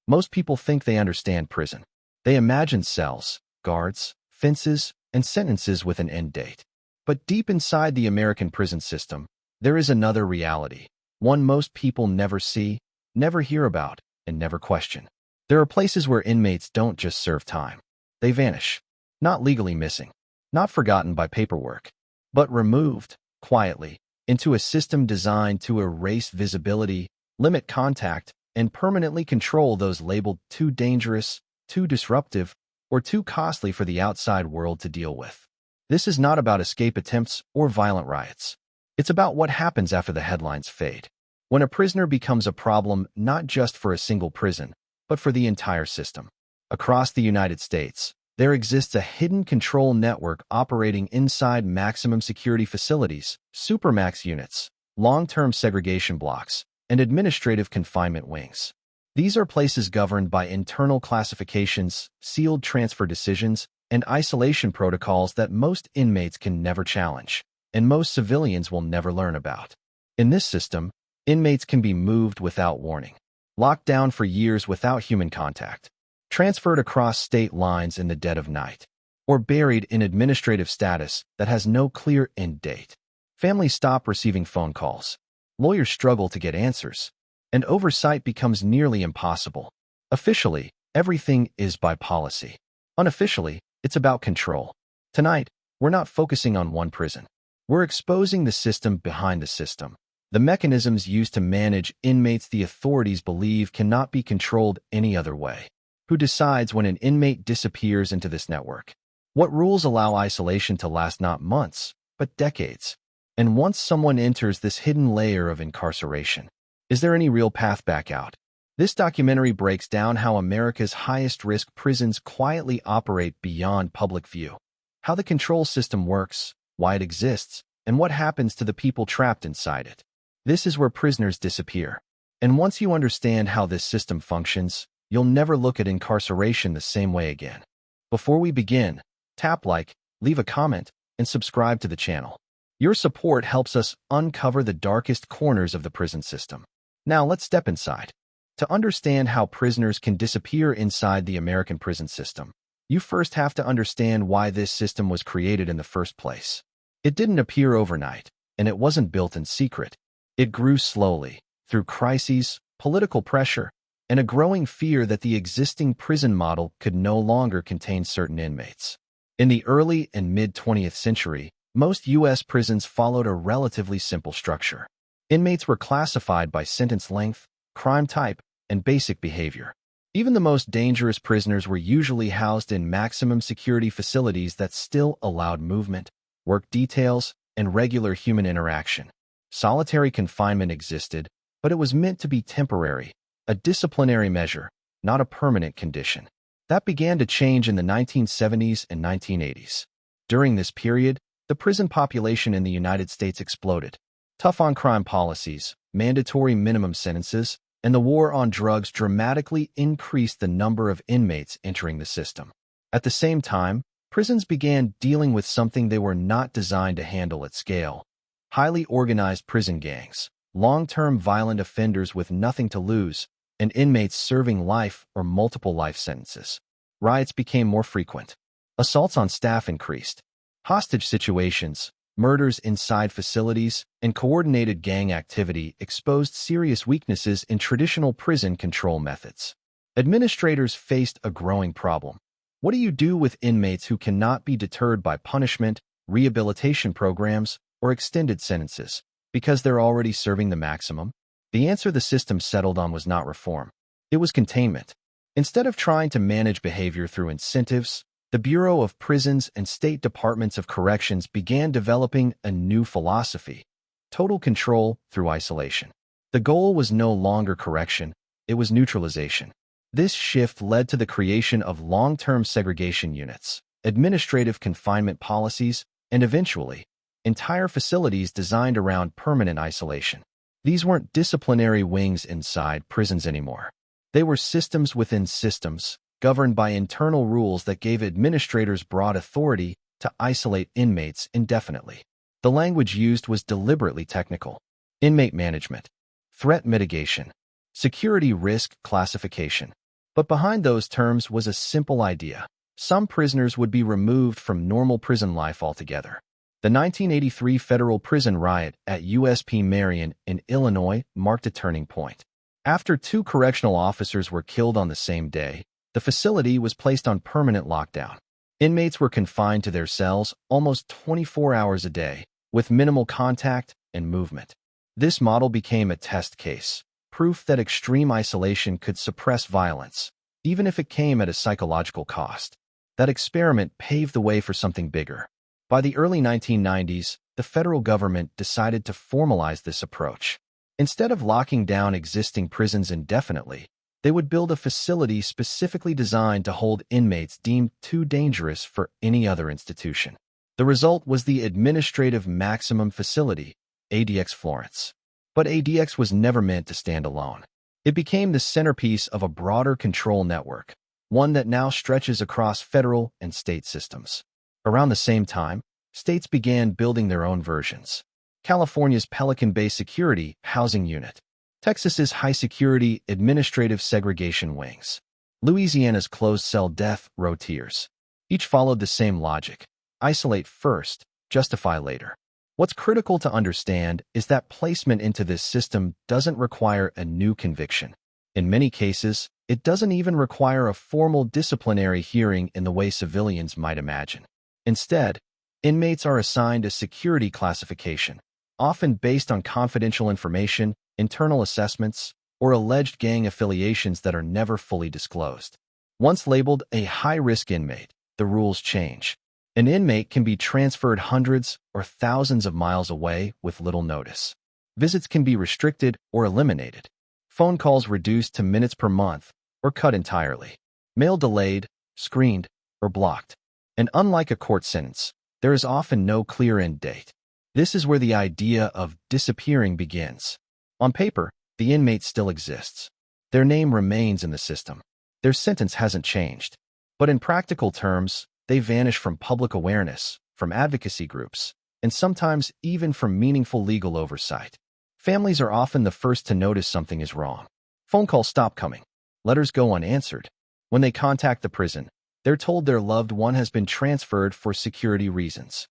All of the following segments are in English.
Most people think they understand prison. They imagine cells, guards, fences, and sentences with an end date. But deep inside the American prison system, there is another reality, one most people never see, never hear about, and never question. There are places where inmates don't just serve time. They vanish. Not legally missing, not forgotten by paperwork, but removed, quietly, into a system designed to erase visibility, limit contact, and permanently control those labeled too dangerous, too disruptive, or too costly for the outside world to deal with. This is not about escape attempts or violent riots. It's about what happens after the headlines fade. When a prisoner becomes a problem not just for a single prison, but for the entire system. Across the United States, there exists a hidden control network operating inside maximum security facilities, supermax units, long-term segregation blocks, and administrative confinement wings. These are places governed by internal classifications, sealed transfer decisions, and isolation protocols that most inmates can never challenge, and most civilians will never learn about. In this system, inmates can be moved without warning, locked down for years without human contact, transferred across state lines in the dead of night, or buried in administrative status that has no clear end date. Families stop receiving phone calls. Lawyers struggle to get answers, and oversight becomes nearly impossible. Officially, everything is by policy. Unofficially, it's about control. Tonight, we're not focusing on one prison. We're exposing the system behind the system. The mechanisms used to manage inmates the authorities believe cannot be controlled any other way. Who decides when an inmate disappears into this network? What rules allow isolation to last not months, but decades? And once someone enters this hidden layer of incarceration, is there any real path back out? This documentary breaks down how America's highest-risk prisons quietly operate beyond public view, how the control system works, why it exists, and what happens to the people trapped inside it. This is where prisoners disappear. And once you understand how this system functions, you'll never look at incarceration the same way again. Before we begin, tap like, leave a comment, and subscribe to the channel. Your support helps us uncover the darkest corners of the prison system. Now let's step inside. To understand how prisoners can disappear inside the American prison system, you first have to understand why this system was created in the first place. It didn't appear overnight, and it wasn't built in secret. It grew slowly, through crises, political pressure, and a growing fear that the existing prison model could no longer contain certain inmates. In the early and mid-20th century, most U.S. prisons followed a relatively simple structure. Inmates were classified by sentence length, crime type, and basic behavior. Even the most dangerous prisoners were usually housed in maximum security facilities that still allowed movement, work details, and regular human interaction. Solitary confinement existed, but it was meant to be temporary, a disciplinary measure, not a permanent condition. That began to change in the 1970s and 1980s. During this period, the prison population in the United States exploded. Tough-on-crime policies, mandatory minimum sentences, and the war on drugs dramatically increased the number of inmates entering the system. At the same time, prisons began dealing with something they were not designed to handle at scale: highly organized prison gangs, long-term violent offenders with nothing to lose, and inmates serving life or multiple life sentences. Riots became more frequent. Assaults on staff increased. Hostage situations, murders inside facilities, and coordinated gang activity exposed serious weaknesses in traditional prison control methods. Administrators faced a growing problem. What do you do with inmates who cannot be deterred by punishment, rehabilitation programs, or extended sentences, because they're already serving the maximum? The answer the system settled on was not reform. It was containment. Instead of trying to manage behavior through incentives, the Bureau of Prisons and State Departments of Corrections began developing a new philosophy: total control through isolation. The goal was no longer correction, it was neutralization. This shift led to the creation of long-term segregation units, administrative confinement policies, and eventually, entire facilities designed around permanent isolation. These weren't disciplinary wings inside prisons anymore. They were systems within systems, governed by internal rules that gave administrators broad authority to isolate inmates indefinitely. The language used was deliberately technical: inmate management, threat mitigation, security risk classification, But behind those terms was a simple idea. Some prisoners would be removed from normal prison life altogether. The 1983 federal prison riot at USP Marion in Illinois marked a turning point. After 2 correctional officers were killed on the same day, the facility was placed on permanent lockdown. Inmates were confined to their cells almost 24 hours a day, with minimal contact and movement. This model became a test case, proof that extreme isolation could suppress violence, even if it came at a psychological cost. That experiment paved the way for something bigger. By the early 1990s, the federal government decided to formalize this approach. Instead of locking down existing prisons indefinitely, they would build a facility specifically designed to hold inmates deemed too dangerous for any other institution. The result was the Administrative Maximum Facility, ADX Florence. But ADX was never meant to stand alone. It became the centerpiece of a broader control network, one that now stretches across federal and state systems. Around the same time, states began building their own versions. California's Pelican Bay Security Housing Unit, Texas's high-security administrative segregation wings, Louisiana's closed-cell death row tiers. Each followed the same logic: isolate first, justify later. What's critical to understand is that placement into this system doesn't require a new conviction. In many cases, it doesn't even require a formal disciplinary hearing in the way civilians might imagine. Instead, inmates are assigned a security classification, often based on confidential information, internal assessments, or alleged gang affiliations that are never fully disclosed. Once labeled a high-risk inmate, the rules change. An inmate can be transferred hundreds or thousands of miles away with little notice. Visits can be restricted or eliminated. Phone calls reduced to minutes per month or cut entirely. Mail delayed, screened, or blocked. And unlike a court sentence, there is often no clear end date. This is where the idea of disappearing begins. On paper, the inmate still exists. Their name remains in the system. Their sentence hasn't changed. But in practical terms, they vanish from public awareness, from advocacy groups, and sometimes even from meaningful legal oversight. Families are often the first to notice something is wrong. Phone calls stop coming. Letters go unanswered. When they contact the prison, they're told their loved one has been transferred for security reasons.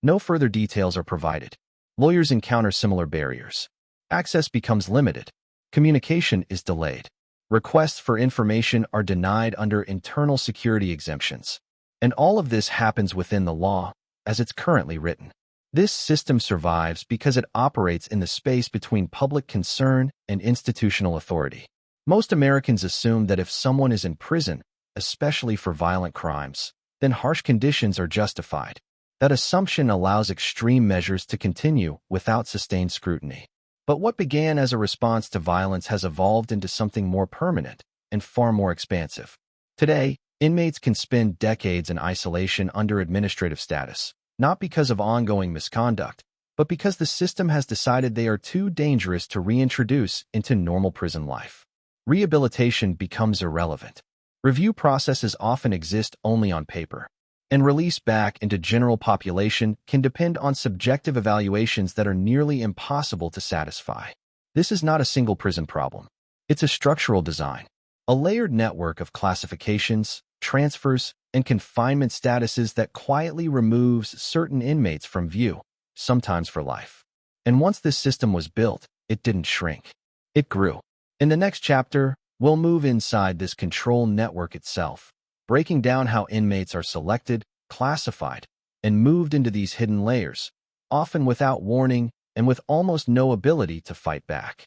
No further details are provided. Lawyers encounter similar barriers. Access becomes limited. Communication is delayed. Requests for information are denied under internal security exemptions. And all of this happens within the law, as it's currently written. This system survives because it operates in the space between public concern and institutional authority. Most Americans assume that if someone is in prison, especially for violent crimes, then harsh conditions are justified. That assumption allows extreme measures to continue without sustained scrutiny. But what began as a response to violence has evolved into something more permanent and far more expansive. Today, inmates can spend decades in isolation under administrative status, not because of ongoing misconduct, but because the system has decided they are too dangerous to reintroduce into normal prison life. Rehabilitation becomes irrelevant. Review processes often exist only on paper, and release back into general population can depend on subjective evaluations that are nearly impossible to satisfy. This is not a single prison problem. It's a structural design, a layered network of classifications, transfers, and confinement statuses that quietly removes certain inmates from view, sometimes for life. And once this system was built, it didn't shrink. It grew. In the next chapter, we'll move inside this control network itself, breaking down how inmates are selected, classified, and moved into these hidden layers, often without warning and with almost no ability to fight back.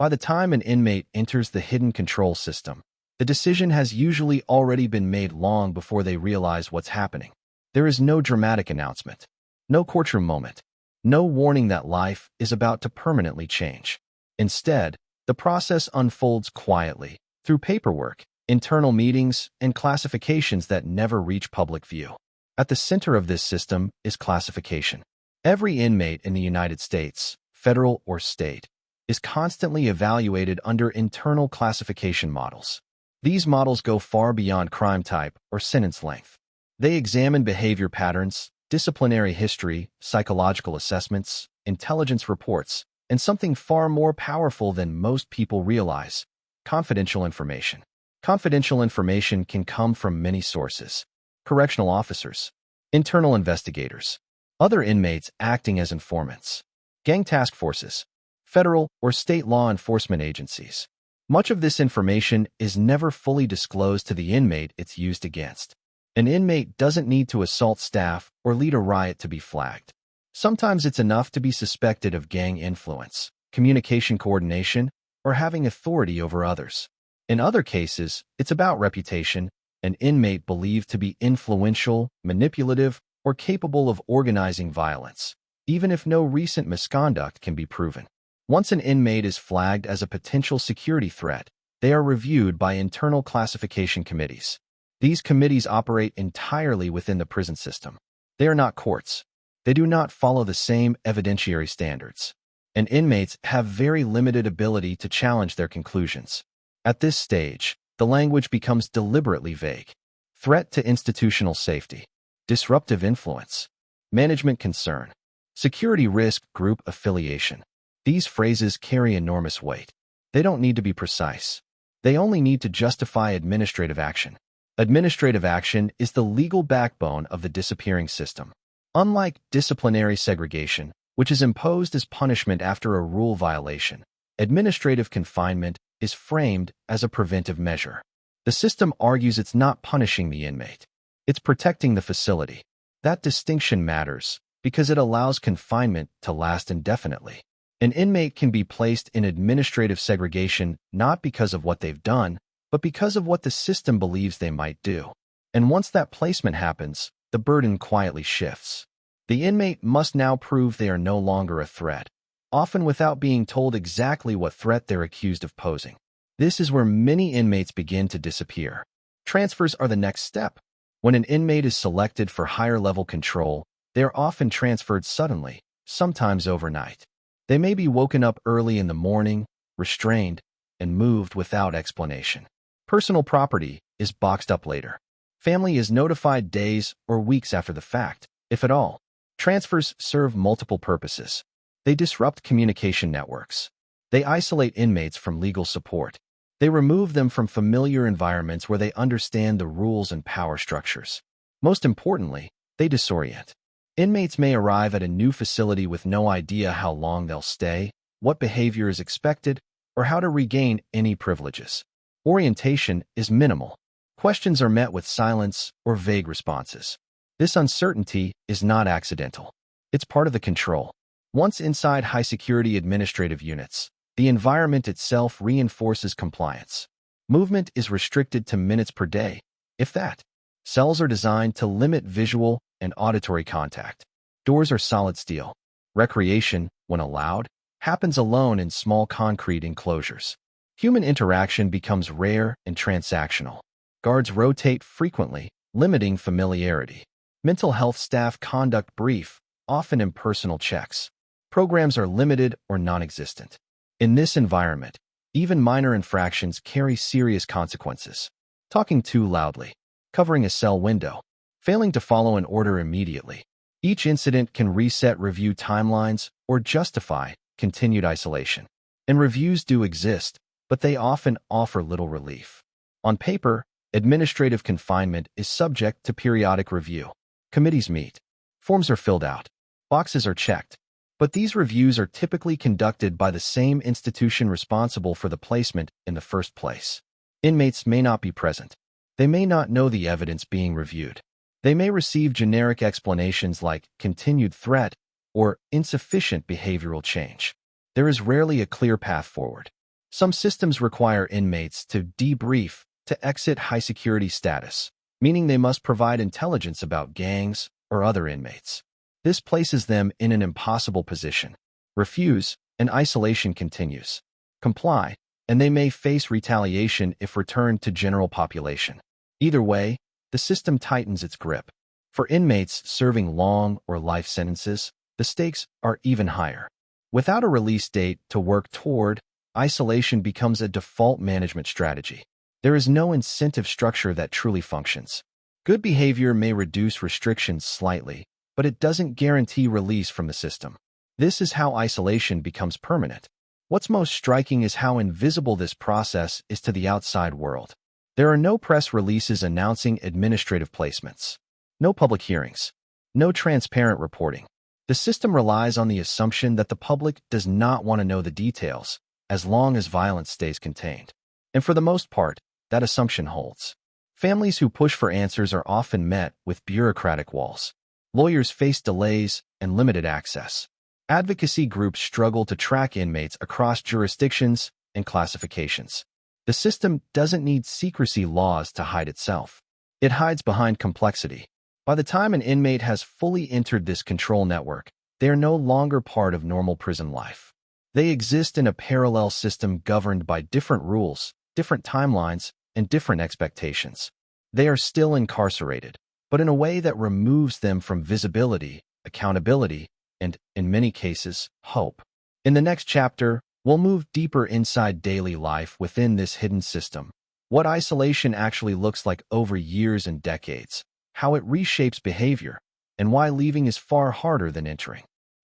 By the time an inmate enters the hidden control system, the decision has usually already been made long before they realize what's happening. There is no dramatic announcement, no courtroom moment, no warning that life is about to permanently change. Instead, the process unfolds quietly, through paperwork, internal meetings, and classifications that never reach public view. At the center of this system is classification. Every inmate in the United States, federal or state, is constantly evaluated under internal classification models. These models go far beyond crime type or sentence length. They examine behavior patterns, disciplinary history, psychological assessments, intelligence reports, and something far more powerful than most people realize: confidential information. Confidential information can come from many sources: correctional officers, internal investigators, other inmates acting as informants, gang task forces, federal or state law enforcement agencies. Much of this information is never fully disclosed to the inmate it's used against. An inmate doesn't need to assault staff or lead a riot to be flagged. Sometimes it's enough to be suspected of gang influence, communication coordination, or having authority over others. In other cases, it's about reputation, an inmate believed to be influential, manipulative, or capable of organizing violence, even if no recent misconduct can be proven. Once an inmate is flagged as a potential security threat, they are reviewed by internal classification committees. These committees operate entirely within the prison system. They are not courts. They do not follow the same evidentiary standards, and inmates have very limited ability to challenge their conclusions. At this stage, the language becomes deliberately vague. Threat to institutional safety, disruptive influence, management concern, security risk, group affiliation. These phrases carry enormous weight. They don't need to be precise. They only need to justify administrative action. Administrative action is the legal backbone of the disappearing system. Unlike disciplinary segregation, which is imposed as punishment after a rule violation, administrative confinement is framed as a preventive measure. The system argues it's not punishing the inmate. It's protecting the facility. That distinction matters because it allows confinement to last indefinitely. An inmate can be placed in administrative segregation not because of what they've done, but because of what the system believes they might do. And once that placement happens, the burden quietly shifts. The inmate must now prove they are no longer a threat, often without being told exactly what threat they're accused of posing. This is where many inmates begin to disappear. Transfers are the next step. When an inmate is selected for higher-level control, they are often transferred suddenly, sometimes overnight. They may be woken up early in the morning, restrained, and moved without explanation. Personal property is boxed up later. Family is notified days or weeks after the fact, if at all. Transfers serve multiple purposes. They disrupt communication networks. They isolate inmates from legal support. They remove them from familiar environments where they understand the rules and power structures. Most importantly, they disorient. Inmates may arrive at a new facility with no idea how long they'll stay, what behavior is expected, or how to regain any privileges. Orientation is minimal. Questions are met with silence or vague responses. This uncertainty is not accidental. It's part of the control. Once inside high-security administrative units, the environment itself reinforces compliance. Movement is restricted to minutes per day, if that. Cells are designed to limit visual and auditory contact. Doors are solid steel. Recreation, when allowed, happens alone in small concrete enclosures. Human interaction becomes rare and transactional. Guards rotate frequently, limiting familiarity. Mental health staff conduct brief, often impersonal checks. Programs are limited or non-existent. In this environment, even minor infractions carry serious consequences. Talking too loudly, covering a cell window, failing to follow an order immediately. Each incident can reset review timelines or justify continued isolation. And reviews do exist, but they often offer little relief. On paper, administrative confinement is subject to periodic review. Committees meet. Forms are filled out. Boxes are checked. But these reviews are typically conducted by the same institution responsible for the placement in the first place. Inmates may not be present. They may not know the evidence being reviewed. They may receive generic explanations like continued threat or insufficient behavioral change. There is rarely a clear path forward. Some systems require inmates to debrief to exit high-security status, meaning they must provide intelligence about gangs or other inmates. This places them in an impossible position. Refuse, and isolation continues. Comply, and they may face retaliation if returned to general population. Either way, the system tightens its grip. For inmates serving long or life sentences, the stakes are even higher. Without a release date to work toward, isolation becomes a default management strategy. There is no incentive structure that truly functions. Good behavior may reduce restrictions slightly, but it doesn't guarantee release from the system. This is how isolation becomes permanent. What's most striking is how invisible this process is to the outside world. There are no press releases announcing administrative placements, no public hearings, no transparent reporting. The system relies on the assumption that the public does not want to know the details as long as violence stays contained. And for the most part, that assumption holds. Families who push for answers are often met with bureaucratic walls. Lawyers face delays and limited access. Advocacy groups struggle to track inmates across jurisdictions and classifications. The system doesn't need secrecy laws to hide itself. It hides behind complexity. By the time an inmate has fully entered this control network, they are no longer part of normal prison life. They exist in a parallel system governed by different rules, different timelines, and different expectations. They are still incarcerated, but in a way that removes them from visibility, accountability, and, in many cases, hope. In the next chapter, we'll move deeper inside daily life within this hidden system, what isolation actually looks like over years and decades, how it reshapes behavior, and why leaving is far harder than entering.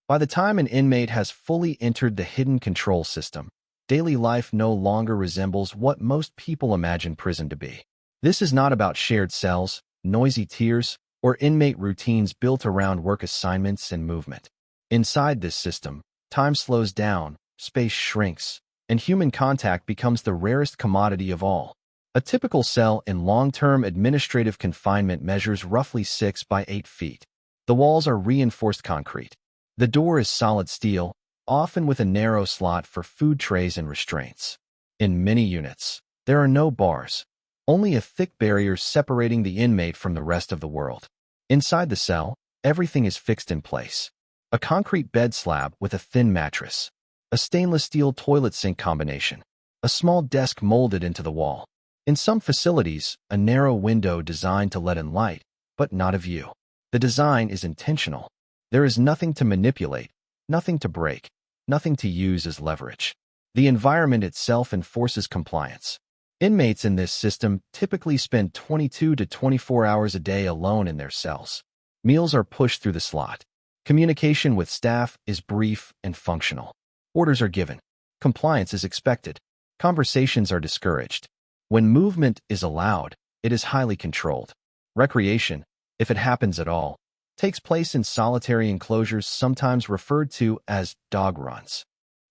By the time an inmate has fully entered the hidden control system, daily life no longer resembles what most people imagine prison to be. This is not about shared cells, noisy tiers, or inmate routines built around work assignments and movement. Inside this system, time slows down, space shrinks, and human contact becomes the rarest commodity of all. A typical cell in long-term administrative confinement measures roughly 6 by 8 feet. The walls are reinforced concrete. The door is solid steel, often with a narrow slot for food trays and restraints. In many units, there are no bars, only a thick barrier separating the inmate from the rest of the world. Inside the cell, everything is fixed in place. A concrete bed slab with a thin mattress, a stainless steel toilet sink combination, a small desk molded into the wall. In some facilities, a narrow window designed to let in light, but not a view. The design is intentional. There is nothing to manipulate, nothing to break, nothing to use as leverage. The environment itself enforces compliance. Inmates in this system typically spend 22 to 24 hours a day alone in their cells. Meals are pushed through the slot. Communication with staff is brief and functional. Orders are given. Compliance is expected. Conversations are discouraged. When movement is allowed, it is highly controlled. Recreation, if it happens at all, takes place in solitary enclosures sometimes referred to as dog runs.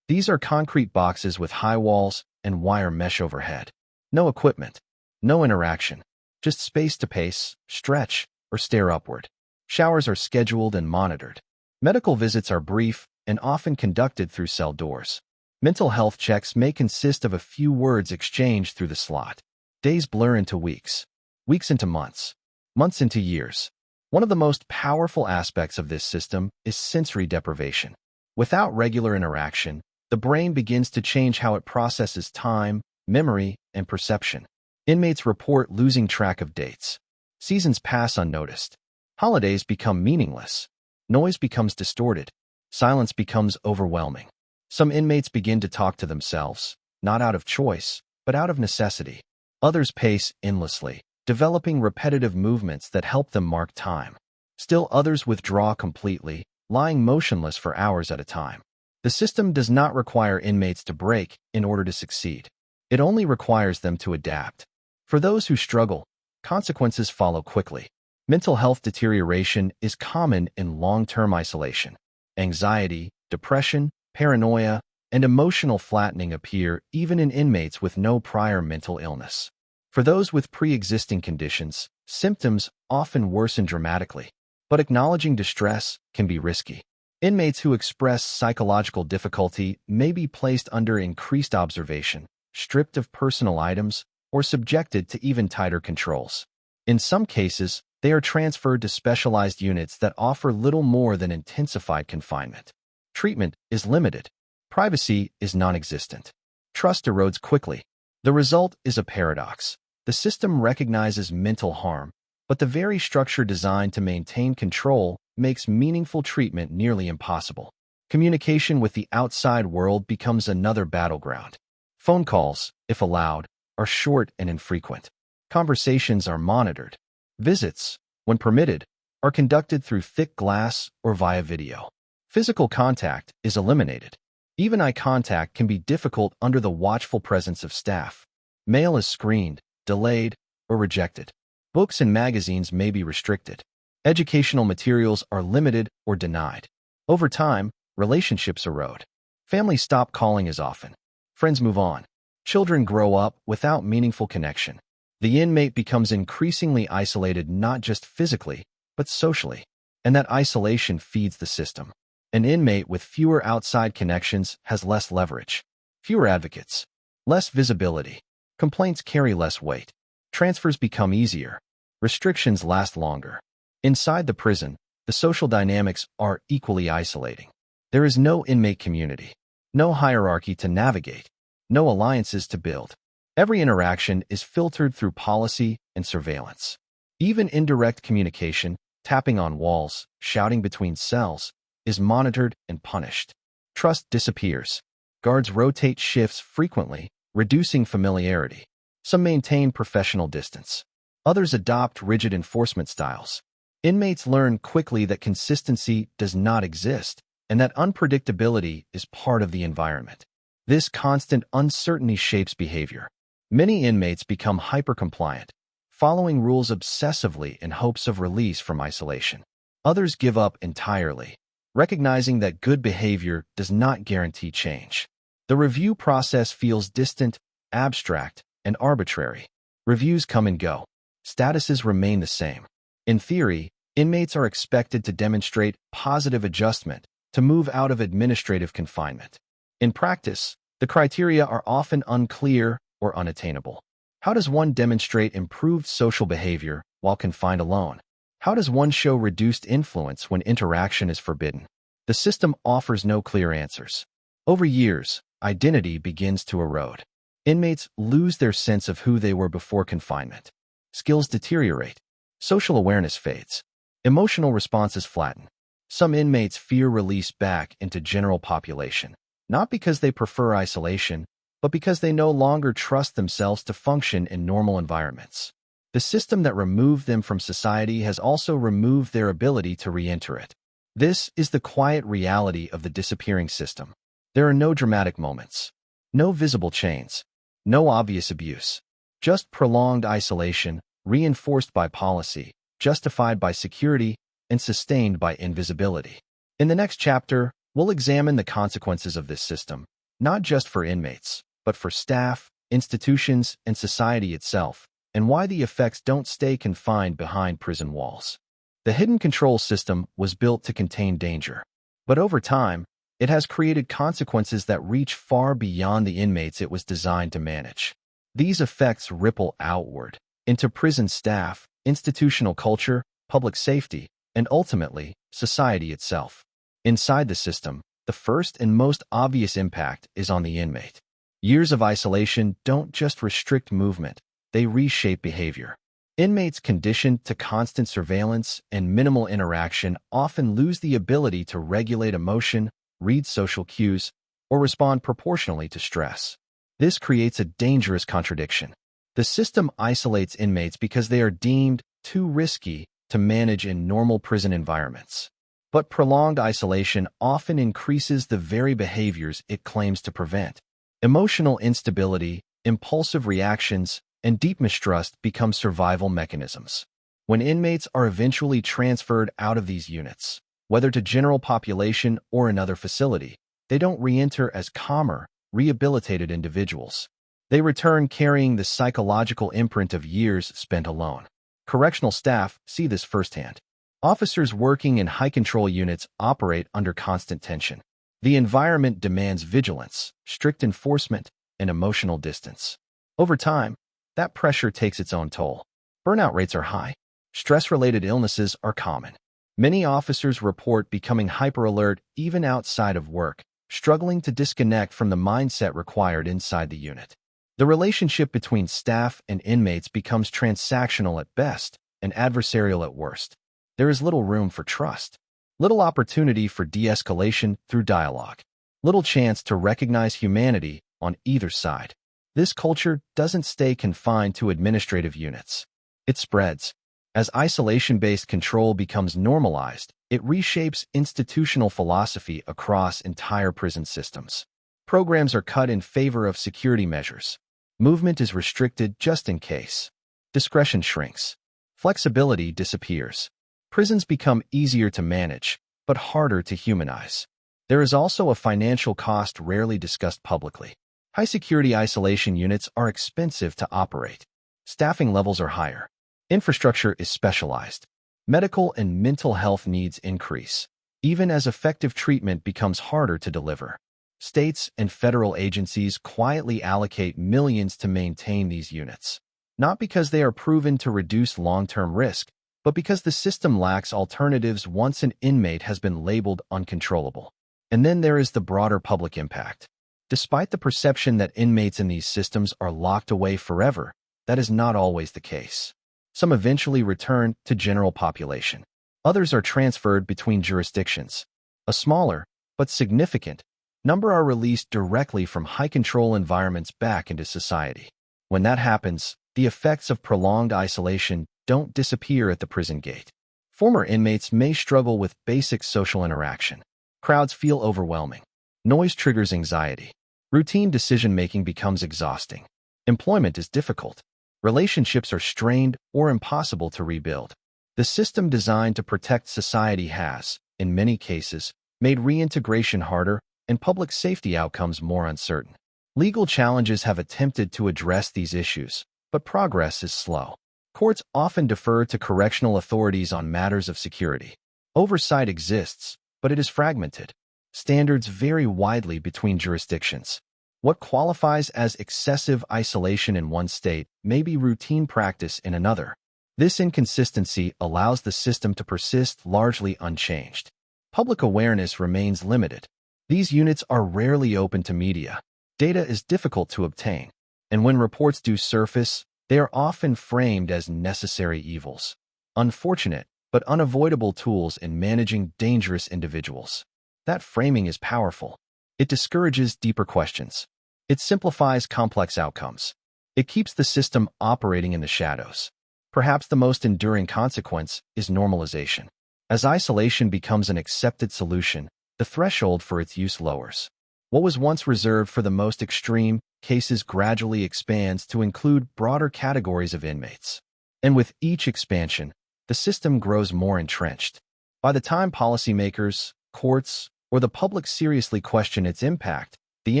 These are concrete boxes with high walls and wire mesh overhead. No equipment, no interaction, just space to pace, stretch, or stare upward. Showers are scheduled and monitored. Medical visits are brief and often conducted through cell doors. Mental health checks may consist of a few words exchanged through the slot. Days blur into weeks, weeks into months, months into years. One of the most powerful aspects of this system is sensory deprivation. Without regular interaction, the brain begins to change how it processes time, memory, and perception. Inmates report losing track of dates. Seasons pass unnoticed. Holidays become meaningless. Noise becomes distorted. Silence becomes overwhelming. Some inmates begin to talk to themselves, not out of choice, but out of necessity. Others pace endlessly, developing repetitive movements that help them mark time. Still others withdraw completely, lying motionless for hours at a time. The system does not require inmates to break in order to succeed. It only requires them to adapt. For those who struggle, consequences follow quickly. Mental health deterioration is common in long-term isolation. Anxiety, depression, paranoia, and emotional flattening appear even in inmates with no prior mental illness. For those with pre-existing conditions, symptoms often worsen dramatically, but acknowledging distress can be risky. Inmates who express psychological difficulty may be placed under increased observation, stripped of personal items, or subjected to even tighter controls. In some cases, they are transferred to specialized units that offer little more than intensified confinement. Treatment is limited. Privacy is non-existent. Trust erodes quickly. The result is a paradox. The system recognizes mental harm, but the very structure designed to maintain control makes meaningful treatment nearly impossible. Communication with the outside world becomes another battleground. Phone calls, if allowed, are short and infrequent. Conversations are monitored. Visits, when permitted, are conducted through thick glass or via video. Physical contact is eliminated. Even eye contact can be difficult under the watchful presence of staff. Mail is screened, delayed, or rejected. Books and magazines may be restricted. Educational materials are limited or denied. Over time, relationships erode. Families stop calling as often. Friends move on. Children grow up without meaningful connection. The inmate becomes increasingly isolated not just physically, but socially. And that isolation feeds the system. An inmate with fewer outside connections has less leverage, fewer advocates, less visibility. Complaints carry less weight. Transfers become easier. Restrictions last longer. Inside the prison, the social dynamics are equally isolating. There is no inmate community, no hierarchy to navigate, no alliances to build. Every interaction is filtered through policy and surveillance. Even indirect communication, tapping on walls, shouting between cells, is monitored and punished. Trust disappears. Guards rotate shifts frequently, reducing familiarity. Some maintain professional distance. Others adopt rigid enforcement styles. Inmates learn quickly that consistency does not exist and that unpredictability is part of the environment. This constant uncertainty shapes behavior. Many inmates become hyper-compliant, following rules obsessively in hopes of release from isolation. Others give up entirely, recognizing that good behavior does not guarantee change. The review process feels distant, abstract, and arbitrary. Reviews come and go. Statuses remain the same. In theory, inmates are expected to demonstrate positive adjustment to move out of administrative confinement. In practice, the criteria are often unclear or unattainable. How does one demonstrate improved social behavior while confined alone? How does one show reduced influence when interaction is forbidden? The system offers no clear answers. Over years, identity begins to erode. Inmates lose their sense of who they were before confinement. Skills deteriorate. Social awareness fades. Emotional responses flatten. Some inmates fear release back into general population, not because they prefer isolation, but because they no longer trust themselves to function in normal environments. The system that removed them from society has also removed their ability to re-enter it. This is the quiet reality of the disappearing system. There are no dramatic moments, no visible chains, no obvious abuse, just prolonged isolation, reinforced by policy, justified by security, and sustained by invisibility. In the next chapter, we'll examine the consequences of this system, not just for inmates, but for staff, institutions, and society itself, and why the effects don't stay confined behind prison walls. The hidden control system was built to contain danger, but over time, it has created consequences that reach far beyond the inmates it was designed to manage. These effects ripple outward, into prison staff, institutional culture, public safety, and ultimately, society itself. Inside the system, the first and most obvious impact is on the inmate. Years of isolation don't just restrict movement, they reshape behavior. Inmates conditioned to constant surveillance and minimal interaction often lose the ability to regulate emotion, read social cues, or respond proportionally to stress. This creates a dangerous contradiction. The system isolates inmates because they are deemed too risky to manage in normal prison environments. But prolonged isolation often increases the very behaviors it claims to prevent. Emotional instability, impulsive reactions, and deep mistrust become survival mechanisms. When inmates are eventually transferred out of these units, whether to general population or another facility, they don't re-enter as calmer, rehabilitated individuals. They return carrying the psychological imprint of years spent alone. Correctional staff see this firsthand. Officers working in high-control units operate under constant tension. The environment demands vigilance, strict enforcement, and emotional distance. Over time, that pressure takes its own toll. Burnout rates are high. Stress-related illnesses are common. Many officers report becoming hyper-alert even outside of work, struggling to disconnect from the mindset required inside the unit. The relationship between staff and inmates becomes transactional at best and adversarial at worst. There is little room for trust, little opportunity for de-escalation through dialogue, little chance to recognize humanity on either side. This culture doesn't stay confined to administrative units. It spreads. As isolation-based control becomes normalized, it reshapes institutional philosophy across entire prison systems. Programs are cut in favor of security measures. Movement is restricted just in case. Discretion shrinks. Flexibility disappears. Prisons become easier to manage, but harder to humanize. There is also a financial cost rarely discussed publicly. High-security isolation units are expensive to operate. Staffing levels are higher. Infrastructure is specialized. Medical and mental health needs increase, even as effective treatment becomes harder to deliver. States and federal agencies quietly allocate millions to maintain these units, not because they are proven to reduce long-term risk, but because the system lacks alternatives once an inmate has been labeled uncontrollable. And then there is the broader public impact. Despite the perception that inmates in these systems are locked away forever, that is not always the case. Some eventually return to general population. Others are transferred between jurisdictions. A smaller, but significant, number are released directly from high-control environments back into society. When that happens, the effects of prolonged isolation don't disappear at the prison gate. Former inmates may struggle with basic social interaction. Crowds feel overwhelming. Noise triggers anxiety. Routine decision-making becomes exhausting. Employment is difficult. Relationships are strained or impossible to rebuild. The system designed to protect society has, in many cases, made reintegration harder and public safety outcomes more uncertain. Legal challenges have attempted to address these issues, but progress is slow. Courts often defer to correctional authorities on matters of security. Oversight exists, but it is fragmented. Standards vary widely between jurisdictions. What qualifies as excessive isolation in one state may be routine practice in another. This inconsistency allows the system to persist largely unchanged. Public awareness remains limited. These units are rarely open to media. Data is difficult to obtain, and when reports do surface, they are often framed as necessary evils. Unfortunate, but unavoidable tools in managing dangerous individuals. That framing is powerful. It discourages deeper questions. It simplifies complex outcomes. It keeps the system operating in the shadows. Perhaps the most enduring consequence is normalization. As isolation becomes an accepted solution, the threshold for its use lowers. What was once reserved for the most extreme cases gradually expands to include broader categories of inmates. And with each expansion, the system grows more entrenched. By the time policymakers, courts, or the public seriously question its impact, the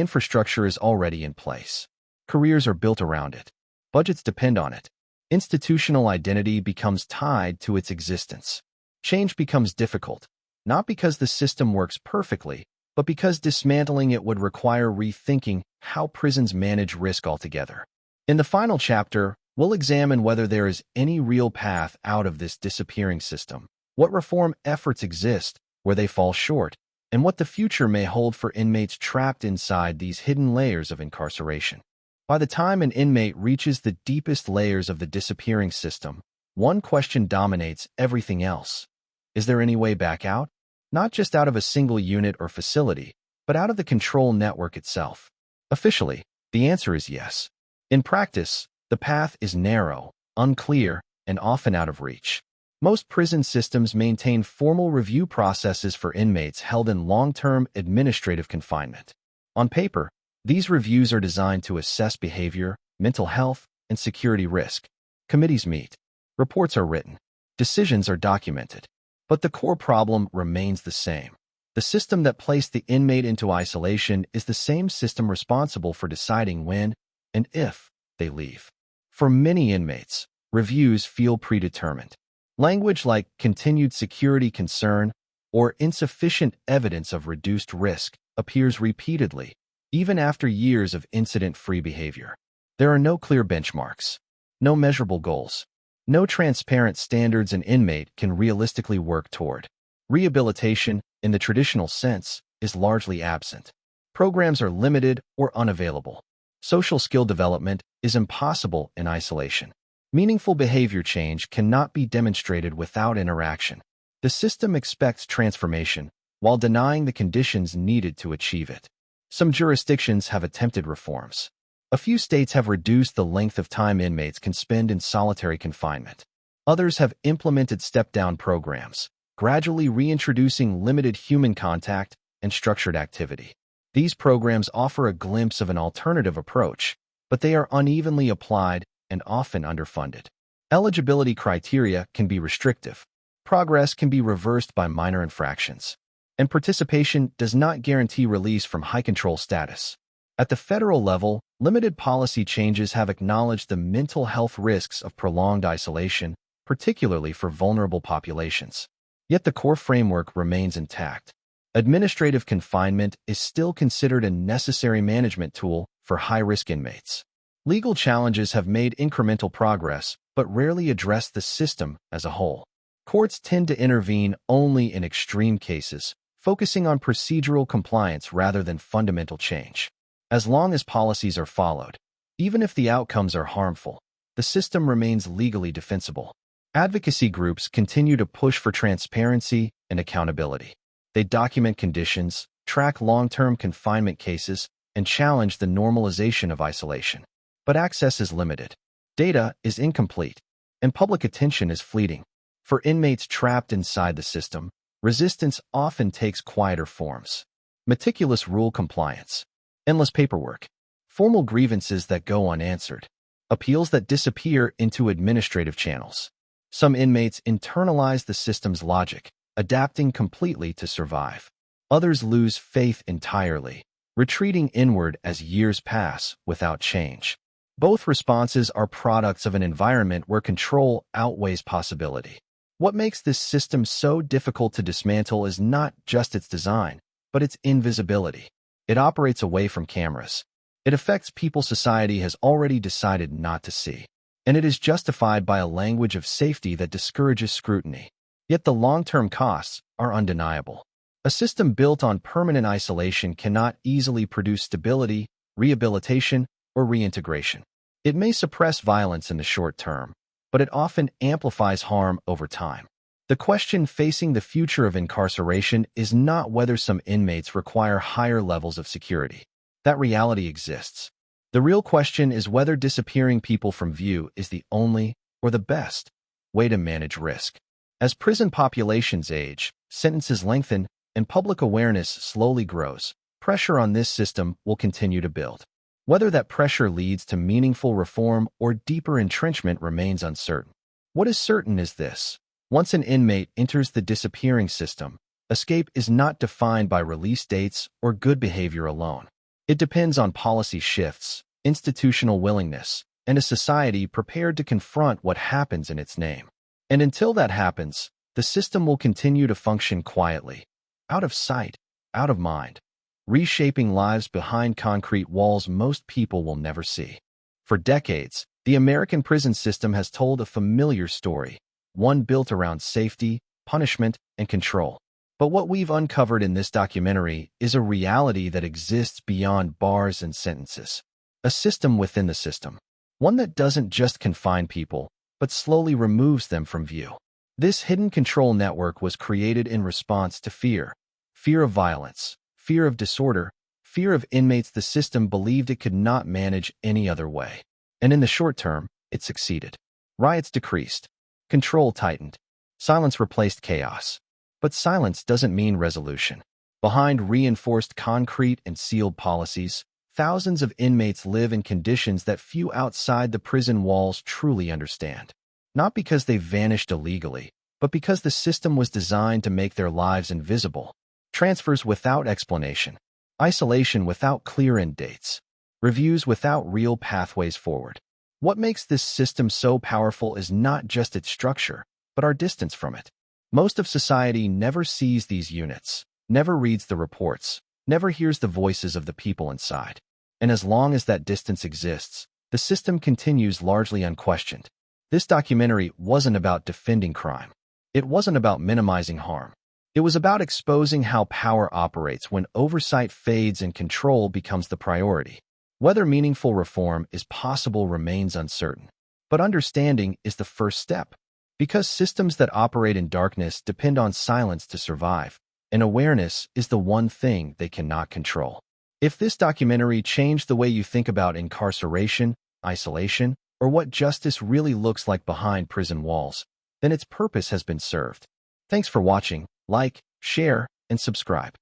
infrastructure is already in place. Careers are built around it. Budgets depend on it. Institutional identity becomes tied to its existence. Change becomes difficult, not because the system works perfectly, but because dismantling it would require rethinking how prisons manage risk altogether. In the final chapter, we'll examine whether there is any real path out of this disappearing system, what reform efforts exist, where they fall short, and what the future may hold for inmates trapped inside these hidden layers of incarceration. By the time an inmate reaches the deepest layers of the disappearing system, one question dominates everything else. Is there any way back out? Not just out of a single unit or facility, but out of the control network itself. Officially, the answer is yes. In practice, the path is narrow, unclear, and often out of reach. Most prison systems maintain formal review processes for inmates held in long-term administrative confinement. On paper, these reviews are designed to assess behavior, mental health, and security risk. Committees meet. Reports are written. Decisions are documented. But the core problem remains the same. The system that placed the inmate into isolation is the same system responsible for deciding when and if they leave. For many inmates, reviews feel predetermined. Language like continued security concern or insufficient evidence of reduced risk appears repeatedly, even after years of incident-free behavior. There are no clear benchmarks, no measurable goals, no transparent standards an inmate can realistically work toward. Rehabilitation, in the traditional sense, is largely absent. Programs are limited or unavailable. Social skill development is impossible in isolation. Meaningful behavior change cannot be demonstrated without interaction. The system expects transformation while denying the conditions needed to achieve it. Some jurisdictions have attempted reforms. A few states have reduced the length of time inmates can spend in solitary confinement. Others have implemented step-down programs, gradually reintroducing limited human contact and structured activity. These programs offer a glimpse of an alternative approach, but they are unevenly applied and often underfunded. Eligibility criteria can be restrictive. Progress can be reversed by minor infractions. And participation does not guarantee release from high control status. At the federal level, limited policy changes have acknowledged the mental health risks of prolonged isolation, particularly for vulnerable populations. Yet the core framework remains intact. Administrative confinement is still considered a necessary management tool for high-risk inmates. Legal challenges have made incremental progress, but rarely address the system as a whole. Courts tend to intervene only in extreme cases, focusing on procedural compliance rather than fundamental change. As long as policies are followed, even if the outcomes are harmful, the system remains legally defensible. Advocacy groups continue to push for transparency and accountability. They document conditions, track long-term confinement cases, and challenge the normalization of isolation. But access is limited, data is incomplete, and public attention is fleeting. For inmates trapped inside the system, resistance often takes quieter forms. Meticulous rule compliance, endless paperwork, formal grievances that go unanswered, appeals that disappear into administrative channels. Some inmates internalize the system's logic, adapting completely to survive. Others lose faith entirely, retreating inward as years pass without change. Both responses are products of an environment where control outweighs possibility. What makes this system so difficult to dismantle is not just its design, but its invisibility. It operates away from cameras. It affects people society has already decided not to see. And it is justified by a language of safety that discourages scrutiny. Yet the long-term costs are undeniable. A system built on permanent isolation cannot easily produce stability, rehabilitation, or reintegration. It may suppress violence in the short term, but it often amplifies harm over time. The question facing the future of incarceration is not whether some inmates require higher levels of security. That reality exists. The real question is whether disappearing people from view is the only or the best way to manage risk. As prison populations age, sentences lengthen, and public awareness slowly grows, pressure on this system will continue to build. Whether that pressure leads to meaningful reform or deeper entrenchment remains uncertain. What is certain is this: once an inmate enters the disappearing system, escape is not defined by release dates or good behavior alone. It depends on policy shifts, institutional willingness, and a society prepared to confront what happens in its name. And until that happens, the system will continue to function quietly, out of sight, out of mind, reshaping lives behind concrete walls most people will never see. For decades, the American prison system has told a familiar story, one built around safety, punishment, and control. But what we've uncovered in this documentary is a reality that exists beyond bars and sentences. A system within the system. One that doesn't just confine people, but slowly removes them from view. This hidden control network was created in response to fear. Fear of violence, fear of disorder, fear of inmates the system believed it could not manage any other way. And in the short term, it succeeded. Riots decreased. Control tightened. Silence replaced chaos. But silence doesn't mean resolution. Behind reinforced concrete and sealed policies, thousands of inmates live in conditions that few outside the prison walls truly understand. Not because they vanished illegally, but because the system was designed to make their lives invisible. Transfers without explanation. Isolation without clear end dates. Reviews without real pathways forward. What makes this system so powerful is not just its structure, but our distance from it. Most of society never sees these units, never reads the reports, never hears the voices of the people inside. And as long as that distance exists, the system continues largely unquestioned. This documentary wasn't about defending crime. It wasn't about minimizing harm. It was about exposing how power operates when oversight fades and control becomes the priority. Whether meaningful reform is possible remains uncertain. But understanding is the first step. Because systems that operate in darkness depend on silence to survive, and awareness is the one thing they cannot control. If this documentary changed the way you think about incarceration, isolation, or what justice really looks like behind prison walls, then its purpose has been served. Thanks for watching. Like, share, and subscribe.